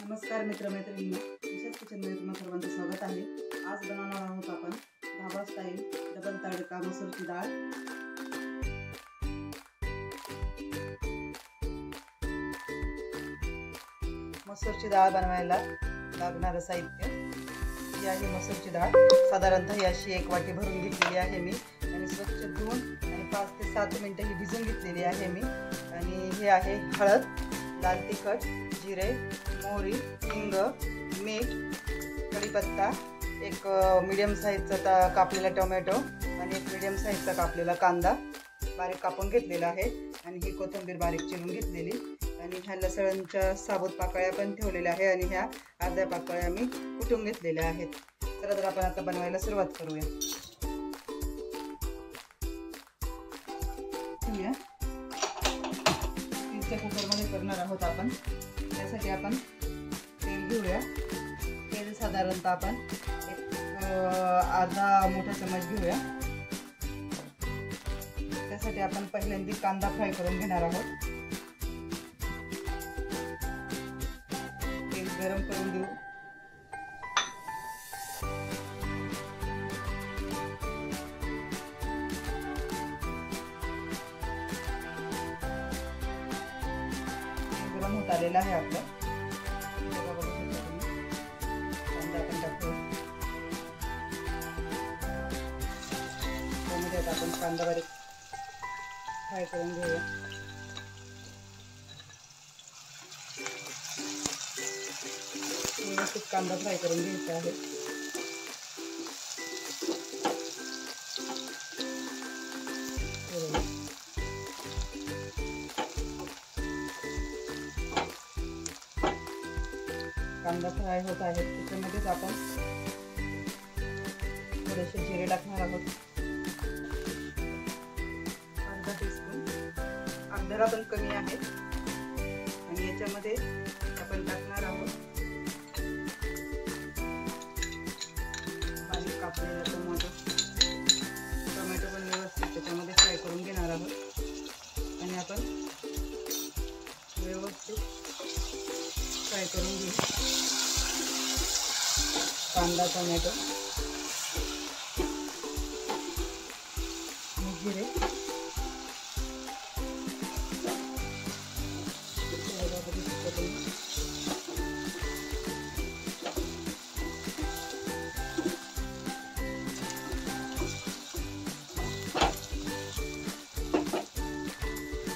नमस्कार मित्रमैत्रिणींनो, विशेष किचनमध्ये तुम्हा सर्वांचं स्वागत आहे। आज बनवणार आहोत आपण ढाबा स्टाईल डबल तडका मसूरची डाळ। मसूरची डाळ बनवायला लागणारं साहित्य ही आहे मसूरची डाळ। साधारणतः ही अशी 1 वाटी भरून घेतलेली आहे मी आणि स्वच्छ धुवून आणि 5 ते 7 मिनिटं ही भिजून घेतलेली आहे मी। आणि हे आहे हळद, लाल तिखट, जिरे, मोहरी, हिंग, मीठ, कढीपत्ता, एक मीडियम साईजचा कापलेला टोमॅटो आणि एक मीडियम साईजचा कापलेला कांदा बारीक कापून घेतलेला आहे आणि ही कोथिंबीर बारीक चिरून घेतलेली आणि ह्या लसणाच्या साबूत पाकळ्या पण ठेवलेल्या आहे आणि ह्या अर्ध्या पाकळ्या मी कुटून घेतलेल्या आहेत। तर आपण आता बनवायला सुरुवात करूया। स्टीलच्या कुकरमध्ये करणार आहोत आपण। त्यासाठी आपण तेल घेऊया। तेल साधारणतः आपण अर्धा मोठा चमच घेऊया। त्यासाठी आपण पहिल्यांदा कांदा फ्राय करून घेणार आहोत। तेल गरम करून घेऊ। गरम होत आलेला आहे आपला कांदा आपण टाकू। त्यामध्ये आपण कांदा बारीक फ्राय करून घेऊया। व्यवस्थित कांदा फ्राय करून घ्यायचा आहे। कांदा फ्राय होत आहे त्याच्यामध्येच आपण थोडेसे जिरे टाकणार आहोत। अर्धा टीस्पून, अर्ध्याला पण कमी आहे। आणि याच्यामध्ये आपण टाकणार आहोत बारीक कापलेला टोमॅटो। टोमॅटो पण व्यवस्थित त्याच्यामध्ये फ्राय करून घेणार आहोत आणि आपण व्यवस्थित फ्राय करून घेऊ कांदा, टोमॅटो, जिरे,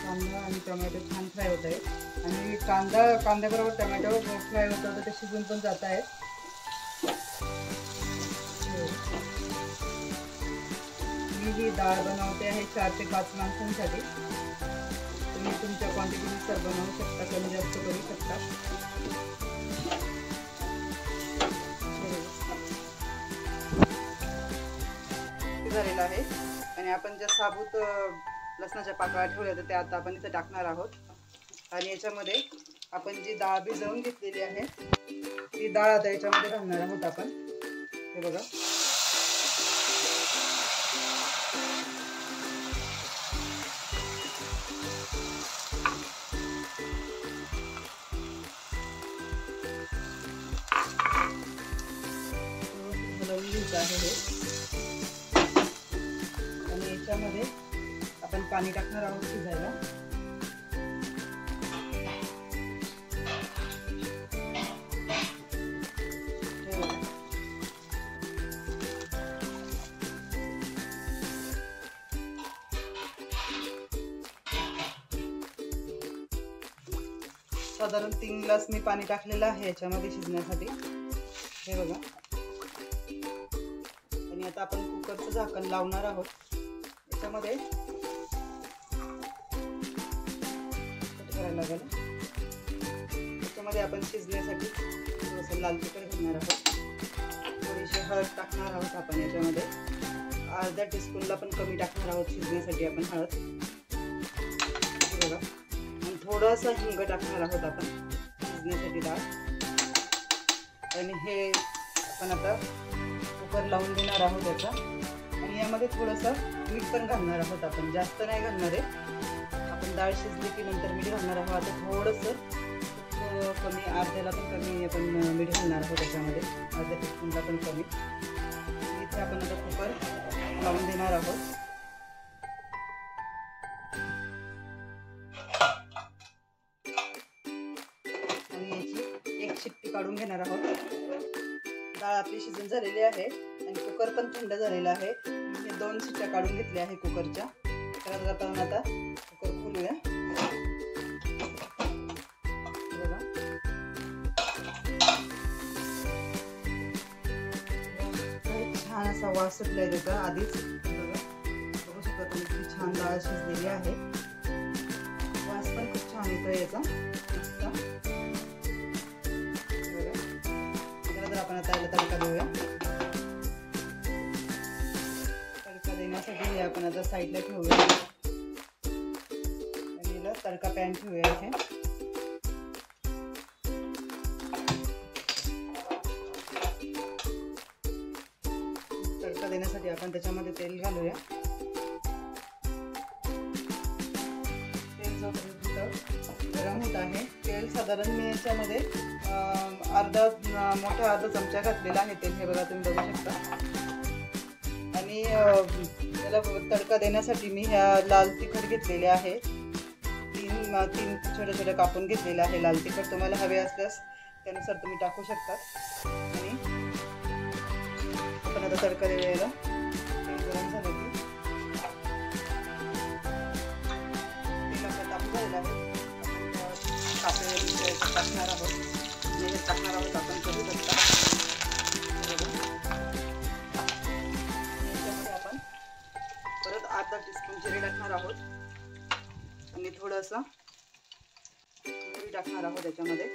कांदा आणि टोमॅटो छान फ्राय होत आहे आणि कांद्याबरोबर टोमॅटो फ्राय होतं तर ते शिजून पण जात आहे। मी ही डाळ बनवते आहे 4 ते 5 माणसांसाठी। तुम्ही तुमच्या क्वांटिटीनुसार बनवू शकता, कमी जास्त करू शकता। झालेला आहे आणि आपण ज्या साबूत लसणाच्या पाकळ्या ठेवल्या होत्या त्या आता आपण इथे टाकणार आहोत आणि याच्यामध्ये आपण जी डाळ भिजवून घेतलेली आहे ती डाळ आता याच्यामध्ये घालणार आहोत आपण। हे बघा, हलवून घ्यायचं आहे हे आणि याच्यामध्ये आपण पाणी टाकणार आहोत शिजायला। साधारण 3 ग्लास मी पाणी टाकलेलं आहे याच्यामध्ये शिजण्यासाठी। हे बघा, आणि आता आपण कुकरचं झाकण लावणार आहोत। याच्यामध्ये करायला लागेल। त्याच्यामध्ये आपण शिजण्यासाठी थोडंसं लाल तिखट घालणार आहोत, थोडीशी हळद टाकणार आहोत आपण याच्यामध्ये। अर्ध्या टीस्पूनला पण कमी टाकणार आहोत शिजण्यासाठी आपण हळद। बघा, आणि थोडासा हिंग टाकणार आहोत आपण शिजण्यासाठी डाळ। आणि हे आपण आता कुकर लावून देणार आहोत याचा आणि यामध्ये थोडंसं मीठ पण घालणार आहोत आपण, जास्त नाही घालणार आहे। आपण डाळ शिजली की नंतर मीठ घालणार आहोत। आता थोडंसं कमी अर्ध्याला पण कमी आपण मीठ घालणार आहोत त्याच्यामध्ये, अर्ध्या टीस्पूनला पण कमी. इथे आपण आता कुकर लावून देणार आहोत. आणि याची एक शिट्टी काढून घेणार आहोत. डाळ आपली शिजून झालेली आहे आणि कुकर पण थंड झालेला आहे. मी 2 शिट्ट्या काढून घेतल्या आहे कुकरच्या. तर आपण आता कुकर खोलूया. बघा छान असा वास सुटलाय त्याचा आधीच. बघू शकता तुम्ही किती छान डाळ शिजलेली आहे. वास पण खूप छान येतोय याचा मस्त. तर आपण आता याला तडका देऊया. तडका देण्यासाठी आपण आता साईडला ठेवूया आणि याला तडका पॅन ठेवूया इथे. तडका देण्यासाठी आपण त्याच्यामध्ये तेल घालूया. तेल जोपर्यंत गरम होत आहे, तेल साधारण मी याच्यामध्ये मोठा अर्धा चमचा घातलेला आहे तेल. हे बघा तुम्ही बघू शकता. आणि त्याला तडका देण्यासाठी मी ह्या लाल तिखट घेतलेले आहे. तीन छोटे छोटे कापून घेतलेले आहे लाल तिखट. तुम्हाला हवे असल्यास त्यानुसार तुम्ही टाकू शकता. आणि आपण आता तडका देऊया. तेल गरम झालं की तेल आपलं तापून झालेलं आहे. कापे टाकणार आहोत. टाकणार आहोत आपण करू शकता. याच्यामध्ये आपण परत अर्धा टीस्पून जिरे टाकणार आहोत आणि थोडंसं मोहरी टाकणार आहोत याच्यामध्ये.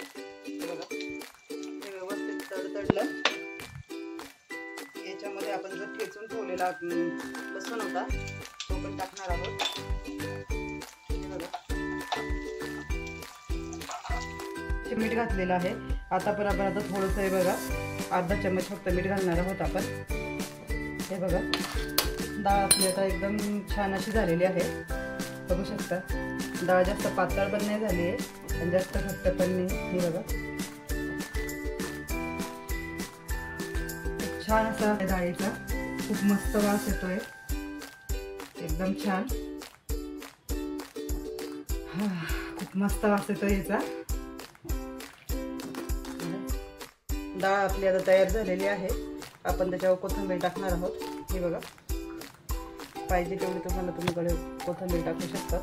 बघा हे व्यवस्थित तडतडलं. याच्यामध्ये आपण जो ठेचून ठेवलेला लसूण होता तो पण टाकणार आहोत. मीठ घातलेलं आहे. आता पण आपण आता थोडंसं हे बघा अर्धा चम्मच फक्त मीठ घालणार आहोत आपण. हे बघा डाळ आपली आता एकदम छान अशी झालेली आहे. बघू शकता डाळ जास्त पातळ पण नाही झाली आहे आणि जास्त घट्ट पण नाही. हे बघा खूप छान असा डाळीचा खूप मस्त वास येतोय एकदम छान. खूप मस्त वास येतोय याचा. डाळ आपली आता तयार झालेली आहे. आपण त्याच्यावर कोथिंबीर टाकणार आहोत. हे बघा पाहिजे तेवढी तुम्ही कोथिंबीर टाकू शकता.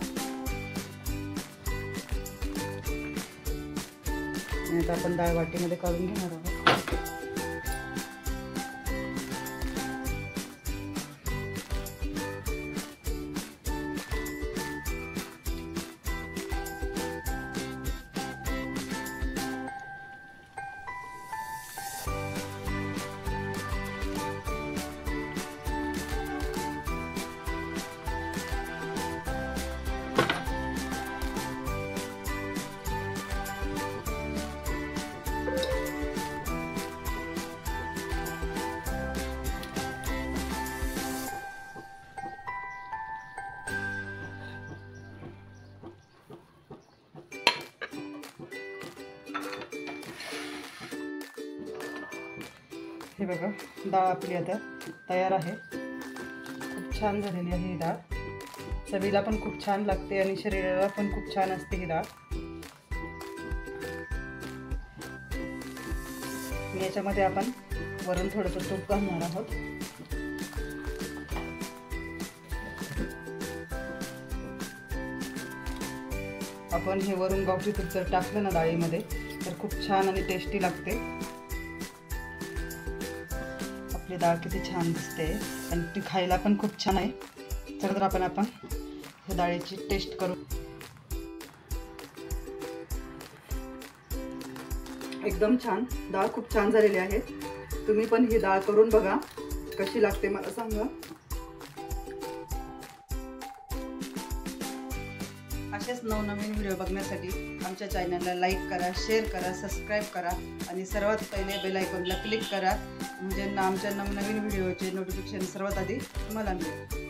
आणि आता आपण डाळ वाटीमध्ये काढून घेणार आहोत. हे बघा डाळ आपली आता तयार आहे. खूप छान झालेली आहे ही डाळ. चवीला पण खूप छान लागते आणि शरीराला पण खूप छान असते ही डाळ. याच्यामध्ये आपण वरून थोडंसं तूप घालणार आहोत. आपण हे वरून गावठी तूप जर टाकलं ना डाळीमध्ये तर खूप छान आणि टेस्टी लागते. आपली डाळ किती छान दिसते आणि ती खायला पण खूप छान आहे. तर आपण हे डाळीची टेस्ट करू. एकदम छान डाळ खूप छान झालेली आहे. तुम्ही पण ही डाळ करून बघा कशी लागते मला सांगा. असेच नवनवीन व्हिडिओ बघण्यासाठी आमच्या चॅनलला लाईक करा, शेअर करा, सबस्क्राईब करा आणि सर्वात पहिले बेल आयकॉनला क्लिक करा म्हणजे आमच्या नवनवीन व्हिडिओचे नोटिफिकेशन सर्वात आधी तुम्हाला मिळेल.